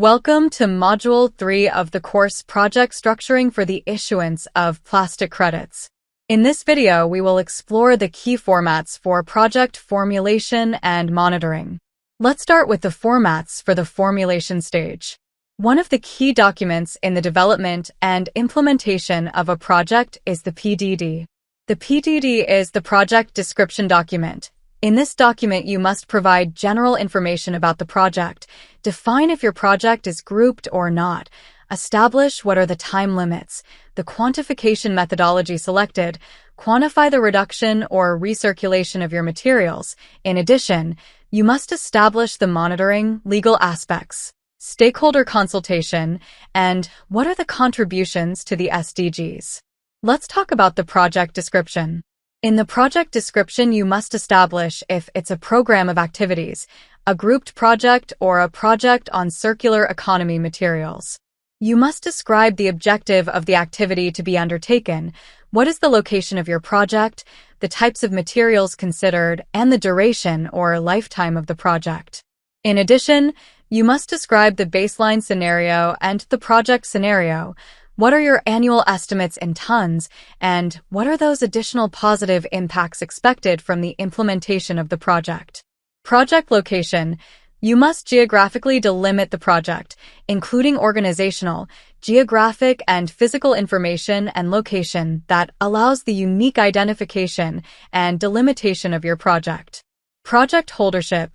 Welcome to Module 3 of the course Project Structuring for the Issuance of Plastic Credits. In this video, we will explore the key formats for project formulation and monitoring. Let's start with the formats for the formulation stage. One of the key documents in the development and implementation of a project is the PDD. The PDD is the project description document. In this document, you must provide general information about the project, define if your project is grouped or not, establish what are the time limits, the quantification methodology selected, quantify the reduction or recirculation of your materials. In addition, you must establish the monitoring, legal aspects, stakeholder consultation, and what are the contributions to the SDGs. Let's talk about the project description. In the project description, you must establish if it's a program of activities, a grouped project, or a project on circular economy materials. You must describe the objective of the activity to be undertaken, what is the location of your project, the types of materials considered, and the duration or lifetime of the project. In addition, you must describe the baseline scenario and the project scenario. What are your annual estimates in tons, and what are those additional positive impacts expected from the implementation of the project? Project location. You must geographically delimit the project, including organizational, geographic, and physical information and location that allows the unique identification and delimitation of your project. Project holdership.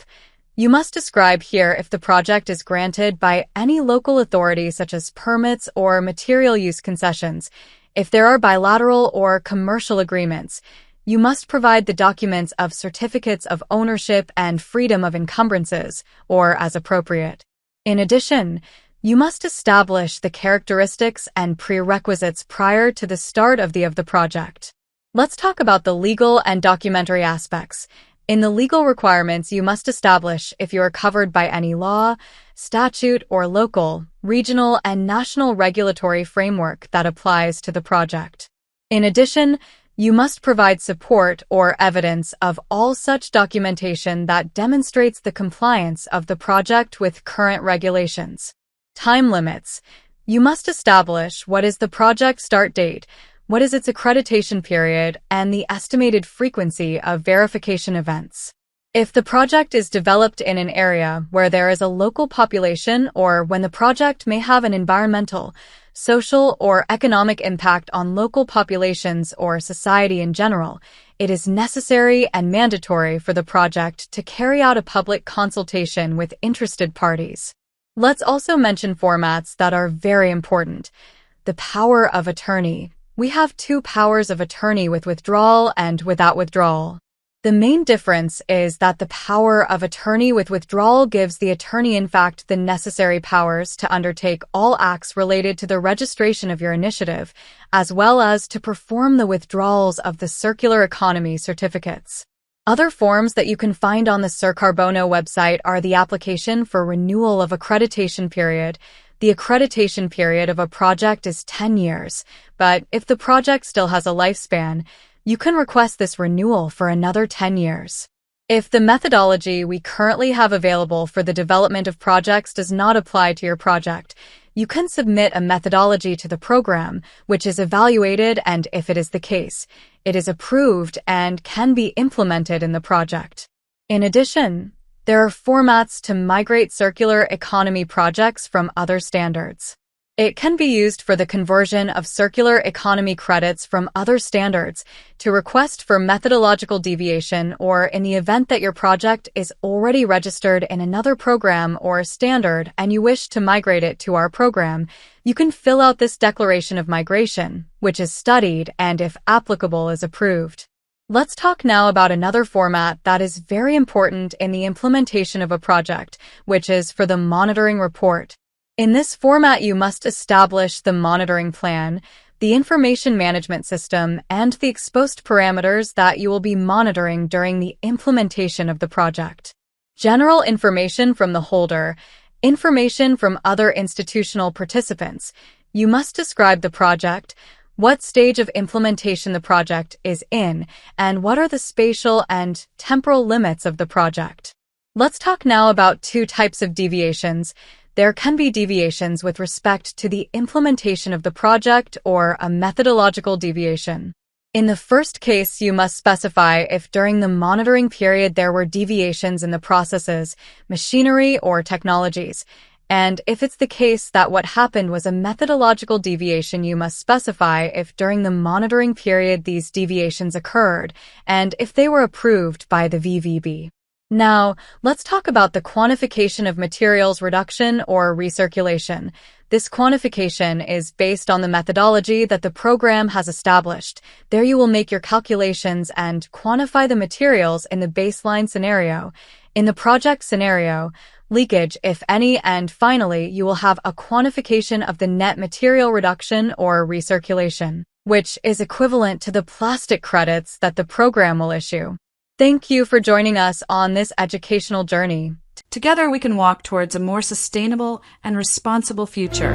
You must describe here if the project is granted by any local authority such as permits or material use concessions. If there are bilateral or commercial agreements, you must provide the documents of certificates of ownership and freedom of encumbrances, or as appropriate. In addition, you must establish the characteristics and prerequisites prior to the start of the project. Let's talk about the legal and documentary aspects. In the legal requirements, you must establish if you are covered by any law, statute, or local, regional, and national regulatory framework that applies to the project. In addition, you must provide support or evidence of all such documentation that demonstrates the compliance of the project with current regulations. Time limits. You must establish what is the project start date, what is its accreditation period, and the estimated frequency of verification events. If the project is developed in an area where there is a local population or when the project may have an environmental, social, or economic impact on local populations or society in general, it is necessary and mandatory for the project to carry out a public consultation with interested parties. Let's also mention formats that are very important. The power of attorney. We have two powers of attorney with withdrawal and without withdrawal. The main difference is that the power of attorney with withdrawal gives the attorney, in fact, the necessary powers to undertake all acts related to the registration of your initiative, as well as to perform the withdrawals of the circular economy certificates. Other forms that you can find on the Circarbono website are the application for renewal of accreditation period. The accreditation period of a project is 10 years, but if the project still has a lifespan, you can request this renewal for another 10 years. If the methodology we currently have available for the development of projects does not apply to your project, you can submit a methodology to the program, which is evaluated, and if it is the case, it is approved and can be implemented in the project. In addition, there are formats to migrate circular economy projects from other standards. It can be used for the conversion of circular economy credits from other standards, to request for methodological deviation, or in the event that your project is already registered in another program or standard and you wish to migrate it to our program, you can fill out this declaration of migration, which is studied and, if applicable, is approved. Let's talk now about another format that is very important in the implementation of a project, which is for the monitoring report. In this format, you must establish the monitoring plan, the information management system, and the exposed parameters that you will be monitoring during the implementation of the project. General information from the holder, information from other institutional participants. You must describe the project, what stage of implementation the project is in, and what are the spatial and temporal limits of the project. Let's talk now about two types of deviations. there can be deviations with respect to the implementation of the project or a methodological deviation. In the first case, you must specify if during the monitoring period there were deviations in the processes, machinery, or technologies. And if it's the case that what happened was a methodological deviation, you must specify if during the monitoring period these deviations occurred and if they were approved by the VVB. Now, let's talk about the quantification of materials reduction or recirculation. This quantification is based on the methodology that the program has established. There you will make your calculations and quantify the materials in the baseline scenario, in the project scenario, leakage, if any, and finally, you will have a quantification of the net material reduction or recirculation, which is equivalent to the plastic credits that the program will issue. Thank you for joining us on this educational journey. Together we can walk towards a more sustainable and responsible future.